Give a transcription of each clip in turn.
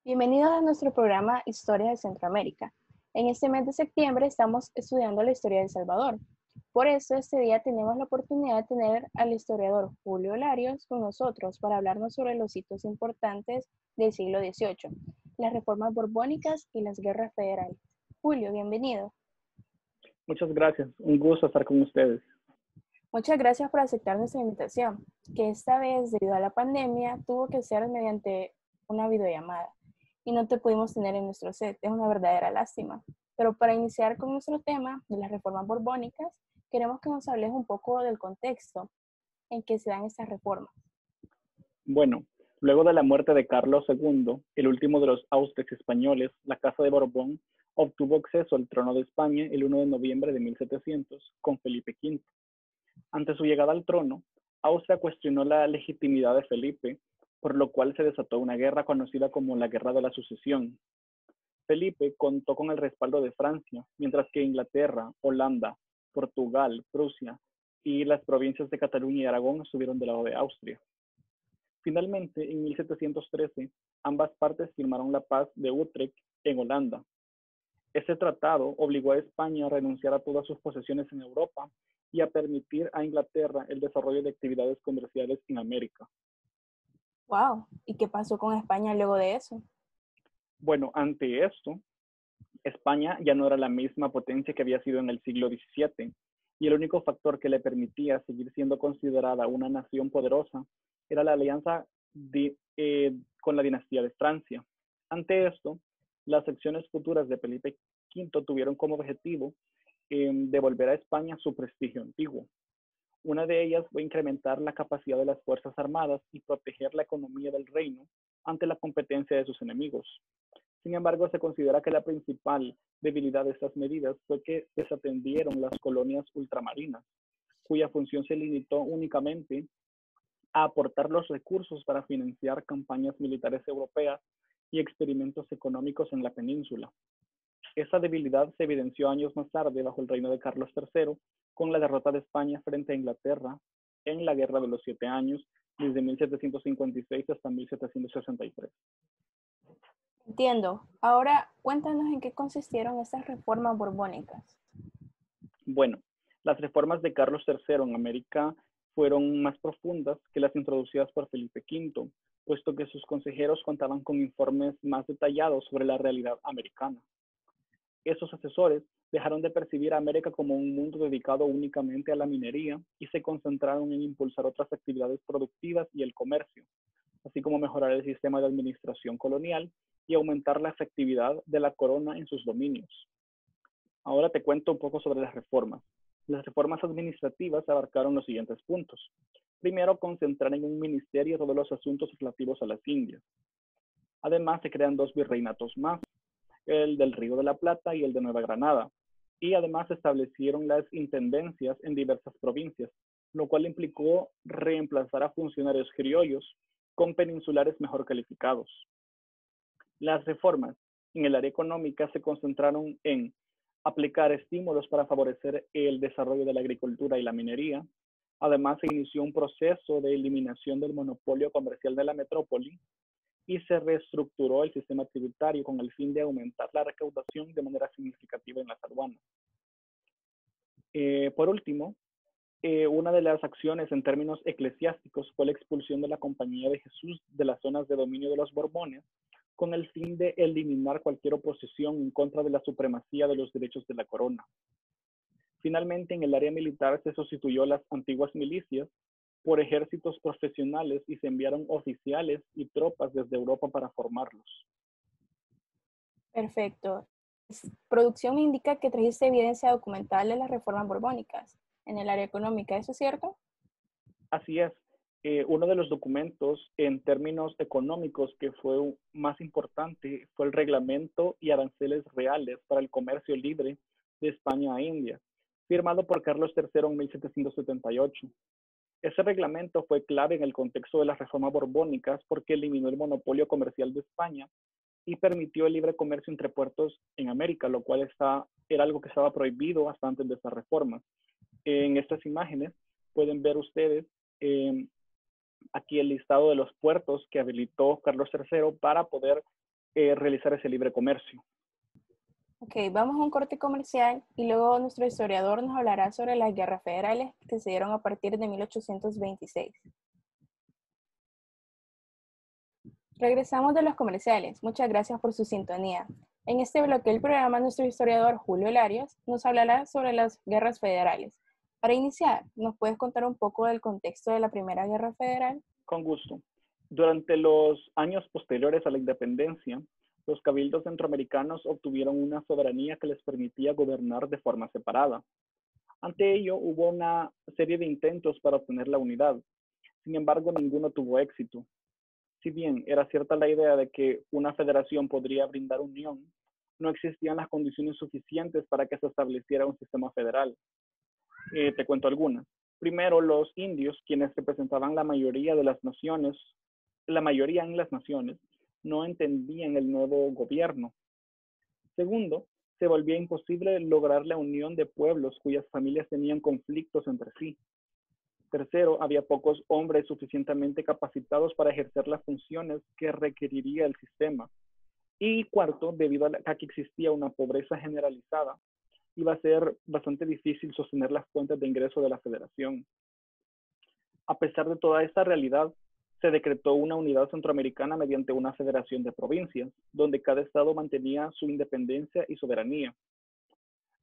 Bienvenidos a nuestro programa Historia de Centroamérica. En este mes de septiembre estamos estudiando la historia de El Salvador. Por eso este día tenemos la oportunidad de tener al historiador Julio Larios con nosotros para hablarnos sobre los hitos importantes del siglo XVIII, las reformas borbónicas y las guerras federales. Julio, bienvenido. Muchas gracias, un gusto estar con ustedes. Muchas gracias por aceptar nuestra invitación, que esta vez, debido a la pandemia, tuvo que ser mediante una videollamada y no te pudimos tener en nuestro set. Es una verdadera lástima. Pero para iniciar con nuestro tema de las reformas borbónicas, queremos que nos hables un poco del contexto en que se dan estas reformas. Bueno, luego de la muerte de Carlos II, el último de los Austrias españoles, la Casa de Borbón obtuvo acceso al trono de España el 1 de noviembre de 1700 con Felipe V. Ante su llegada al trono, Austria cuestionó la legitimidad de Felipe, por lo cual se desató una guerra conocida como la Guerra de la Sucesión. Felipe contó con el respaldo de Francia, mientras que Inglaterra, Holanda, Portugal, Prusia y las provincias de Cataluña y Aragón estuvieron del lado de Austria. Finalmente, en 1713, ambas partes firmaron la Paz de Utrecht en Holanda. Este tratado obligó a España a renunciar a todas sus posesiones en Europa y a permitir a Inglaterra el desarrollo de actividades comerciales en América. ¡Wow! ¿Y qué pasó con España luego de eso? Bueno, ante esto, España ya no era la misma potencia que había sido en el siglo XVII, y el único factor que le permitía seguir siendo considerada una nación poderosa era la alianza con la dinastía de Francia. Ante esto, las acciones futuras de Felipe V tuvieron como objetivo devolver a España su prestigio antiguo. Una de ellas fue incrementar la capacidad de las Fuerzas Armadas y proteger la economía del reino ante la competencia de sus enemigos. Sin embargo, se considera que la principal debilidad de estas medidas fue que desatendieron las colonias ultramarinas, cuya función se limitó únicamente a aportar los recursos para financiar campañas militares europeas y experimentos económicos en la península. Esa debilidad se evidenció años más tarde bajo el reino de Carlos III, con la derrota de España frente a Inglaterra en la Guerra de los 7 Años, desde 1756 hasta 1763. Entiendo. Ahora, cuéntanos en qué consistieron estas reformas borbónicas. Bueno, las reformas de Carlos III en América fueron más profundas que las introducidas por Felipe V, puesto que sus consejeros contaban con informes más detallados sobre la realidad americana. Esos asesores dejaron de percibir a América como un mundo dedicado únicamente a la minería y se concentraron en impulsar otras actividades productivas y el comercio, así como mejorar el sistema de administración colonial y aumentar la efectividad de la corona en sus dominios. Ahora te cuento un poco sobre las reformas. Las reformas administrativas abarcaron los siguientes puntos. Primero, concentrar en un ministerio todos los asuntos relativos a las Indias. Además, se crean 2 virreinatos más, el del Río de la Plata y el de Nueva Granada. Y además se establecieron las intendencias en diversas provincias, lo cual implicó reemplazar a funcionarios criollos con peninsulares mejor calificados. Las reformas en el área económica se concentraron en aplicar estímulos para favorecer el desarrollo de la agricultura y la minería. Además, se inició un proceso de eliminación del monopolio comercial de la metrópoli y se reestructuró el sistema tributario con el fin de aumentar la recaudación de manera significativa en las aduanas. Por último, una de las acciones en términos eclesiásticos fue la expulsión de la Compañía de Jesús de las zonas de dominio de los Borbones, con el fin de eliminar cualquier oposición en contra de la supremacía de los derechos de la corona. Finalmente, en el área militar se sustituyó las antiguas milicias por ejércitos profesionales y se enviaron oficiales y tropas desde Europa para formarlos. Perfecto. Producción me indica que trajiste evidencia documental de las reformas borbónicas en el área económica, ¿eso es cierto? Así es. Uno de los documentos en términos económicos que fue más importante fue el Reglamento y Aranceles Reales para el Comercio Libre de España a India, firmado por Carlos III en 1778. Ese reglamento fue clave en el contexto de las reformas borbónicas porque eliminó el monopolio comercial de España y permitió el libre comercio entre puertos en América, lo cual era algo que estaba prohibido hasta antes de estas reformas. En estas imágenes pueden ver ustedes aquí el listado de los puertos que habilitó Carlos III para poder realizar ese libre comercio. Ok, vamos a un corte comercial y luego nuestro historiador nos hablará sobre las guerras federales que se dieron a partir de 1826. Regresamos de los comerciales. Muchas gracias por su sintonía. En este bloque del programa, nuestro historiador Julio Larios nos hablará sobre las guerras federales. Para iniciar, ¿nos puedes contar un poco del contexto de la Primera Guerra Federal? Con gusto. Durante los años posteriores a la independencia, los cabildos centroamericanos obtuvieron una soberanía que les permitía gobernar de forma separada. Ante ello, hubo una serie de intentos para obtener la unidad. Sin embargo, ninguno tuvo éxito. Si bien era cierta la idea de que una federación podría brindar unión, no existían las condiciones suficientes para que se estableciera un sistema federal. Te cuento algunas. Primero, los indios, quienes representaban la mayoría de las naciones, la mayoría en las naciones, no entendían el nuevo gobierno. Segundo, se volvía imposible lograr la unión de pueblos cuyas familias tenían conflictos entre sí. Tercero, había pocos hombres suficientemente capacitados para ejercer las funciones que requeriría el sistema. Y cuarto, debido a que existía una pobreza generalizada, iba a ser bastante difícil sostener las fuentes de ingreso de la federación. A pesar de toda esta realidad, se decretó una unidad centroamericana mediante una federación de provincias, donde cada estado mantenía su independencia y soberanía.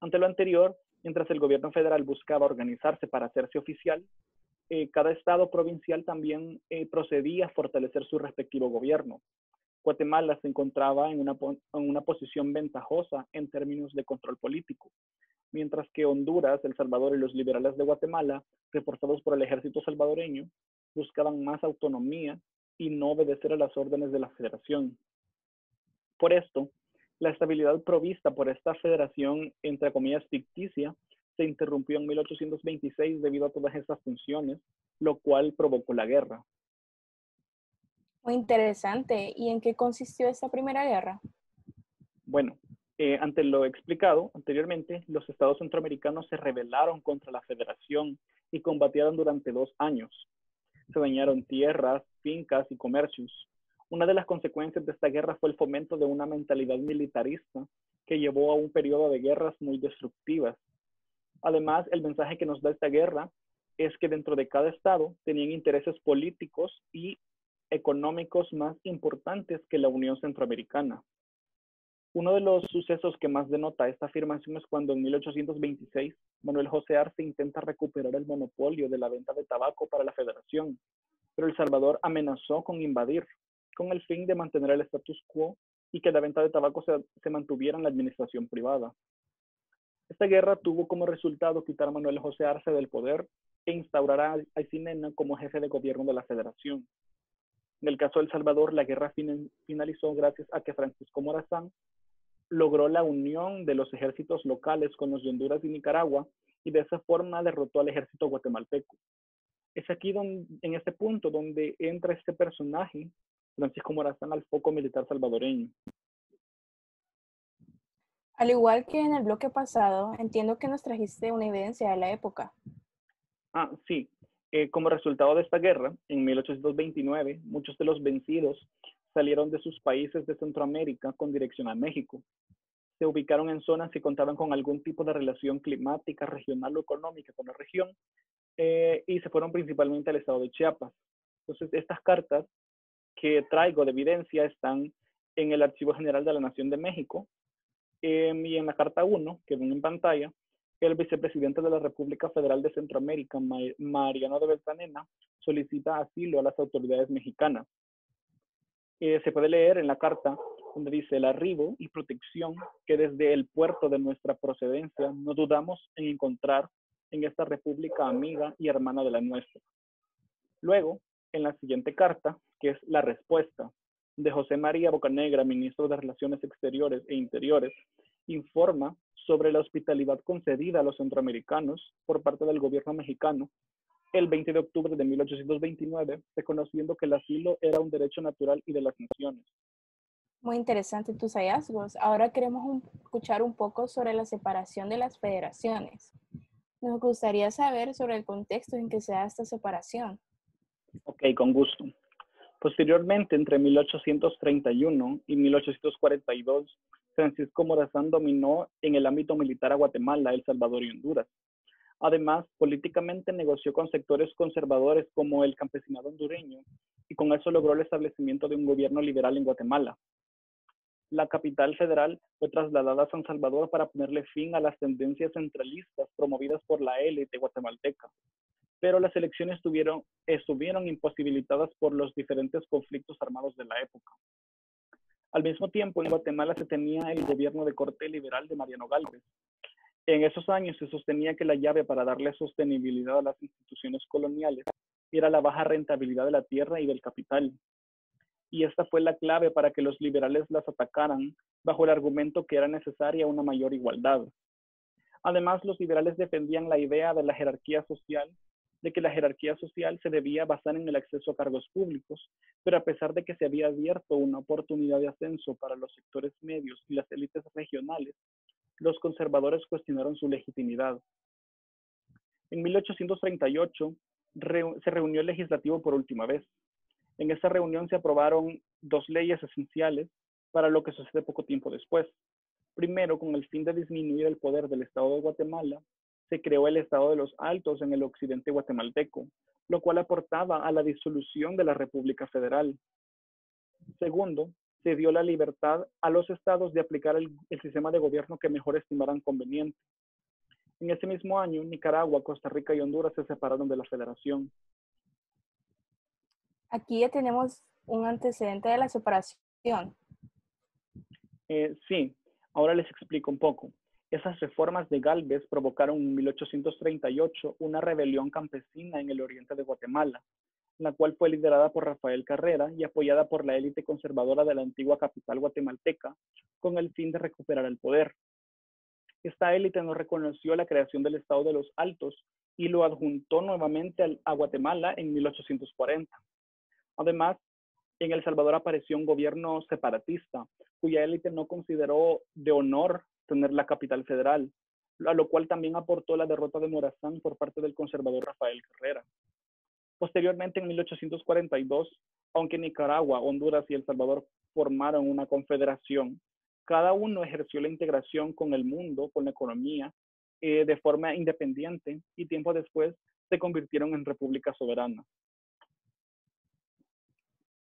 Ante lo anterior, mientras el gobierno federal buscaba organizarse para hacerse oficial, cada estado provincial también procedía a fortalecer su respectivo gobierno. Guatemala se encontraba en una posición ventajosa en términos de control político, mientras que Honduras, El Salvador y los liberales de Guatemala, reforzados por el ejército salvadoreño, buscaban más autonomía y no obedecer a las órdenes de la federación. Por esto, la estabilidad provista por esta federación, entre comillas, ficticia, se interrumpió en 1826 debido a todas estas funciones, lo cual provocó la guerra. Muy interesante. ¿Y en qué consistió esta Primera Guerra? Bueno, ante lo explicado anteriormente, los estados centroamericanos se rebelaron contra la federación y combatieron durante 2 años. Se dañaron tierras, fincas y comercios. Una de las consecuencias de esta guerra fue el fomento de una mentalidad militarista que llevó a un periodo de guerras muy destructivas. Además, el mensaje que nos da esta guerra es que dentro de cada estado tenían intereses políticos y económicos más importantes que la Unión Centroamericana. Uno de los sucesos que más denota esta afirmación es cuando en 1826 Manuel José Arce intenta recuperar el monopolio de la venta de tabaco para la federación, pero El Salvador amenazó con invadir, con el fin de mantener el status quo y que la venta de tabaco se mantuviera en la administración privada. Esta guerra tuvo como resultado quitar a Manuel José Arce del poder e instaurar a Aycinena como jefe de gobierno de la federación. En el caso de El Salvador, la guerra finalizó gracias a que Francisco Morazán logró la unión de los ejércitos locales con los de Honduras y Nicaragua y de esa forma derrotó al ejército guatemalteco. Es aquí en este punto donde entra este personaje, Francisco Morazán, al foco militar salvadoreño. Al igual que en el bloque pasado, entiendo que nos trajiste una evidencia de la época. Sí. Como resultado de esta guerra, en 1829, muchos de los vencidos salieron de sus países de Centroamérica con dirección a México. Se ubicaron en zonas que contaban con algún tipo de relación climática, regional o económica con la región, y se fueron principalmente al estado de Chiapas. Entonces, estas cartas que traigo de evidencia están en el Archivo General de la Nación de México, y en la carta 1, que ven en pantalla, el vicepresidente de la República Federal de Centroamérica, Mariano de Beltranena, solicita asilo a las autoridades mexicanas. Se puede leer en la carta donde dice: el arribo y protección que desde el puerto de nuestra procedencia no dudamos en encontrar en esta república amiga y hermana de la nuestra. Luego, en la siguiente carta, que es la respuesta de José María Bocanegra, ministro de Relaciones Exteriores e Interiores, informa sobre la hospitalidad concedida a los centroamericanos por parte del gobierno mexicano el 20 de octubre de 1829, reconociendo que el asilo era un derecho natural y de las naciones. Muy interesante tus hallazgos. Ahora queremos escuchar un poco sobre la separación de las federaciones. Nos gustaría saber sobre el contexto en que se da esta separación. Ok, con gusto. Posteriormente, entre 1831 y 1842, Francisco Morazán dominó en el ámbito militar a Guatemala, El Salvador y Honduras. Además, políticamente negoció con sectores conservadores como el campesinado hondureño y con eso logró el establecimiento de un gobierno liberal en Guatemala. La capital federal fue trasladada a San Salvador para ponerle fin a las tendencias centralistas promovidas por la élite guatemalteca, pero las elecciones estuvieron imposibilitadas por los diferentes conflictos armados de la época. Al mismo tiempo, en Guatemala se tenía el gobierno de corte liberal de Mariano Gálvez. En esos años se sostenía que la llave para darle sostenibilidad a las instituciones coloniales era la baja rentabilidad de la tierra y del capital. Y esta fue la clave para que los liberales las atacaran bajo el argumento que era necesaria una mayor igualdad. Además, los liberales defendían la idea de la jerarquía social, de que la jerarquía social se debía basar en el acceso a cargos públicos, pero a pesar de que se había abierto una oportunidad de ascenso para los sectores medios y las élites regionales, los conservadores cuestionaron su legitimidad. En 1838 se reunió el legislativo por última vez. En esa reunión se aprobaron dos leyes esenciales para lo que sucede poco tiempo después. Primero, con el fin de disminuir el poder del Estado de Guatemala, se creó el Estado de los Altos en el occidente guatemalteco, lo cual aportaba a la disolución de la República Federal. Segundo, se dio la libertad a los estados de aplicar el sistema de gobierno que mejor estimaran conveniente. En ese mismo año, Nicaragua, Costa Rica y Honduras se separaron de la federación. Aquí ya tenemos un antecedente de la separación. Sí, ahora les explico un poco. Esas reformas de Gálvez provocaron en 1838 una rebelión campesina en el oriente de Guatemala, la cual fue liderada por Rafael Carrera y apoyada por la élite conservadora de la antigua capital guatemalteca, con el fin de recuperar el poder. Esta élite no reconoció la creación del Estado de los Altos y lo adjuntó nuevamente a Guatemala en 1840. Además, en El Salvador apareció un gobierno separatista, cuya élite no consideró de honor tener la capital federal, a lo cual también aportó la derrota de Morazán por parte del conservador Rafael Carrera. Posteriormente, en 1842, aunque Nicaragua, Honduras y El Salvador formaron una confederación, cada uno ejerció la integración con el mundo, con la economía, de forma independiente y tiempo después se convirtieron en repúblicas soberanas.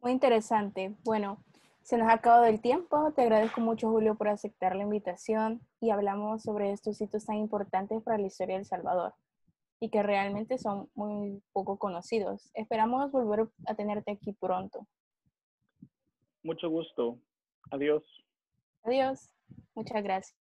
Muy interesante. Bueno, se nos ha acabado el tiempo. Te agradezco mucho, Julio, por aceptar la invitación y hablamos sobre estos hitos tan importantes para la historia de El Salvador y que realmente son muy poco conocidos. Esperamos volver a tenerte aquí pronto. Mucho gusto. Adiós. Adiós. Muchas gracias.